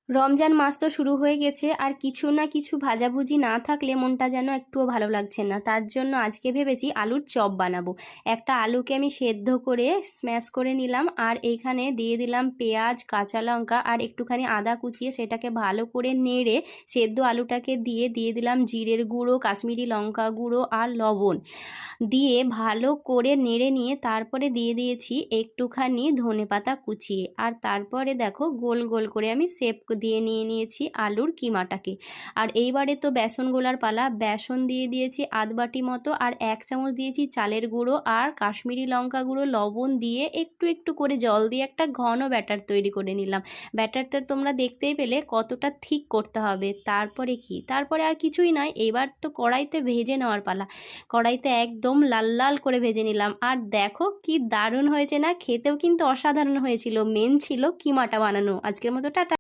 রমজান মাস তো শুরু হয়ে গেছে, আর কিছু না কিছু ভাজাভুজি না থাকলে মনটা যেন একটুও ভালো লাগছে না। তার জন্য আজকে ভেবেছি আলুর চপ বানাবো। একটা আলুকে আমি সেদ্ধ করে স্ম্যাশ করে নিলাম, আর এইখানে দিয়ে দিলাম পেঁয়াজ, কাঁচা লঙ্কা আর একটুখানি আদা কুচিয়ে সেটাকে ভালো করে নেড়ে সেদ্ধ আলুটাকে দিয়ে দিয়ে দিলাম জিরের গুঁড়ো, কাশ্মীরি লঙ্কা গুঁড়ো আর লবণ দিয়ে ভালো করে নেড়ে নিয়ে তারপরে দিয়ে দিয়েছি একটুখানি ধনেপাতা কুচিয়ে। আর তারপরে দেখো গোল গোল করে আমি শেপ দিয়ে নিয়েছি আলুর কিমাটাকে। আর এইবারে তো বেসন গোলার পালা। বেসন দিয়ে দিয়েছি আধ বাটি মতো, আর 1 চামচ দিয়েছি চালের গুঁড়ো আর কাশ্মীরি লঙ্কা গুঁড়ো, লবণ দিয়ে একটু একটু করে জল দিয়ে একটা ঘন ব্যাটার তৈরি করে নিলাম। ব্যাটারটা তোমরা দেখতেই পেলে কতটা ঠিক করতে হবে। তারপরে আর কিছুই নয়, এবার তো কড়াইতে ভেজে নেওয়ার পালা। কড়াইতে একদম লাল লাল করে ভেজে নিলাম, আর দেখো কি দারুণ হয়েছে না, খেতেও কিন্তু অসাধারণ হয়েছিল। মেন ছিল কিমাটা বানানো। আজকের মতো টাটা।